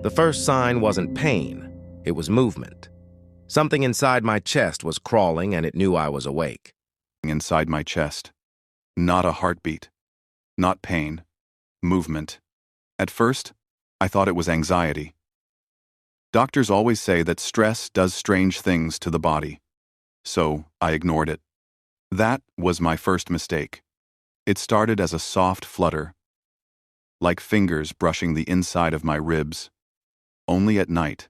The first sign wasn't pain, it was movement. Something inside my chest was crawling and it knew I was awake. Inside my chest. Not a heartbeat. Not pain. Movement. At first, I thought it was anxiety. Doctors always say that stress does strange things to the body. So, I ignored it. That was my first mistake. It started as a soft flutter, like fingers brushing the inside of my ribs. Only at night.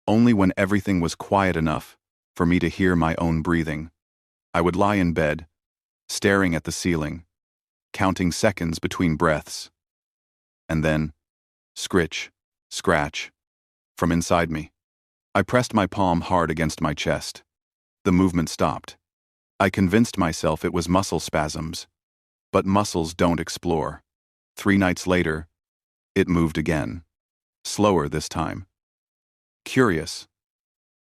Only when everything was quiet enough for me to hear my own breathing. I would lie in bed, staring at the ceiling, counting seconds between breaths. And then, scritch, scratch, from inside me. I pressed my palm hard against my chest. The movement stopped. I convinced myself it was muscle spasms. But muscles don't explore. 3 nights later, it moved again. Slower this time. Curious.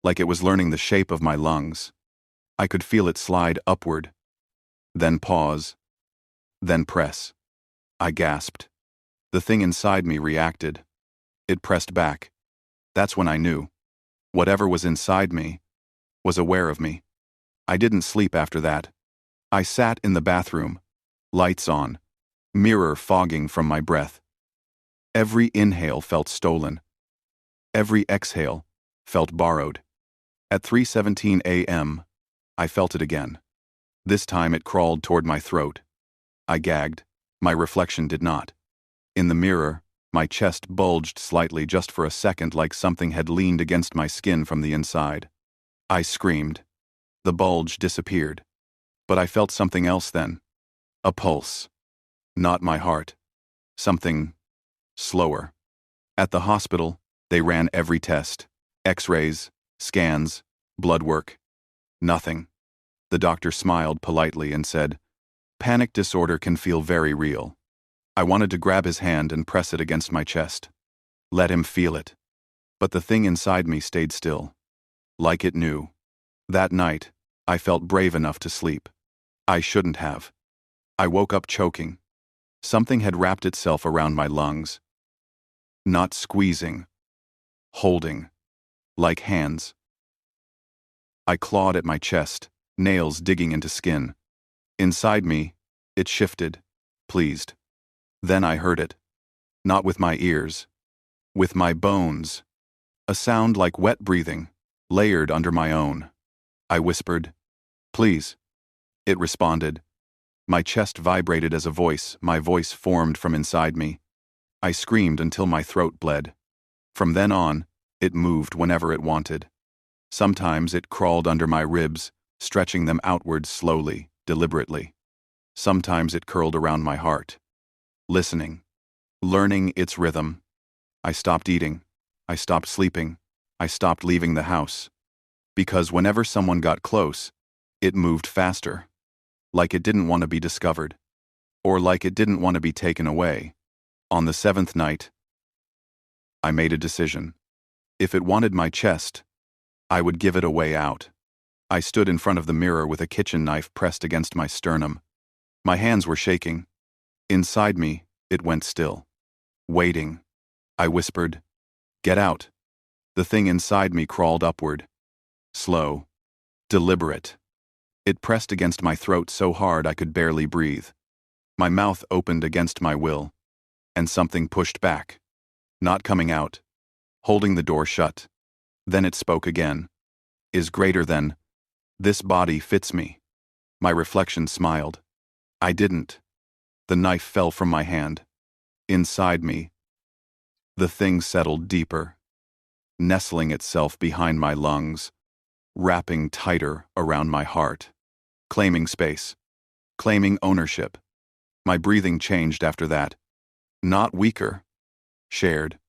Like it was learning the shape of my lungs. I could feel it slide upward. Then pause. Then press. I gasped. The thing inside me reacted. It pressed back. That's when I knew. Whatever was inside me was aware of me. I didn't sleep after that. I sat in the bathroom, lights on, mirror fogging from my breath. Every inhale felt stolen. Every exhale felt borrowed. At 3:17 a.m., I felt it again. This time it crawled toward my throat. I gagged. My reflection did not. In the mirror, my chest bulged slightly just for a second, like something had leaned against my skin from the inside. I screamed. The bulge disappeared. But I felt something else then. A pulse. Not my heart. Something slower. At the hospital, they ran every test. X-rays, scans, blood work. Nothing. The doctor smiled politely and said, "Panic disorder can feel very real." I wanted to grab his hand and press it against my chest. Let him feel it. But the thing inside me stayed still. Like it knew. That night, I felt brave enough to sleep. I shouldn't have. I woke up choking. Something had wrapped itself around my lungs. Not squeezing. Holding. Like hands. I clawed at my chest, nails digging into skin. Inside me, it shifted, pleased. Then I heard it. Not with my ears. With my bones. A sound like wet breathing, layered under my own. I whispered, "Please." It responded. My chest vibrated as a voice, my voice formed from inside me. I screamed until my throat bled. From then on, it moved whenever it wanted. Sometimes it crawled under my ribs, stretching them outwards slowly, deliberately. Sometimes it curled around my heart. Listening. Learning its rhythm. I stopped eating. I stopped sleeping. I stopped leaving the house. Because whenever someone got close, it moved faster. Like it didn't want to be discovered. Or like it didn't want to be taken away. On the 7th night, I made a decision. If it wanted my chest, I would give it a way out. I stood in front of the mirror with a kitchen knife pressed against my sternum. My hands were shaking. Inside me, it went still. Waiting. I whispered, "Get out." The thing inside me crawled upward. Slow. Deliberate. It pressed against my throat so hard I could barely breathe. My mouth opened against my will. And something pushed back. Not coming out. Holding the door shut. Then it spoke again. Is greater than. This body fits me. My reflection smiled. I didn't. The knife fell from my hand. Inside me. The thing settled deeper. Nestling itself behind my lungs. Wrapping tighter around my heart. Claiming space. Claiming ownership. My breathing changed after that. Not weaker. Shared.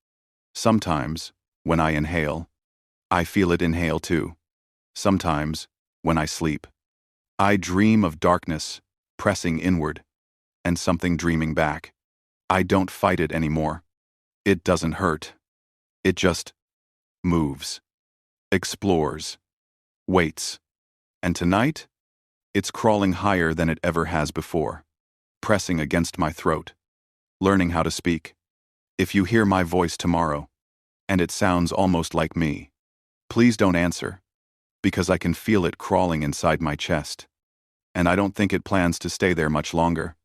Sometimes, when I inhale, I feel it inhale too. Sometimes, when I sleep, I dream of darkness, pressing inward, and something dreaming back. I don't fight it anymore. It doesn't hurt. It just moves, explores, waits. And tonight, it's crawling higher than it ever has before, pressing against my throat, learning how to speak. If you hear my voice tomorrow, and it sounds almost like me. Please don't answer, because I can feel it crawling inside my chest, and I don't think it plans to stay there much longer.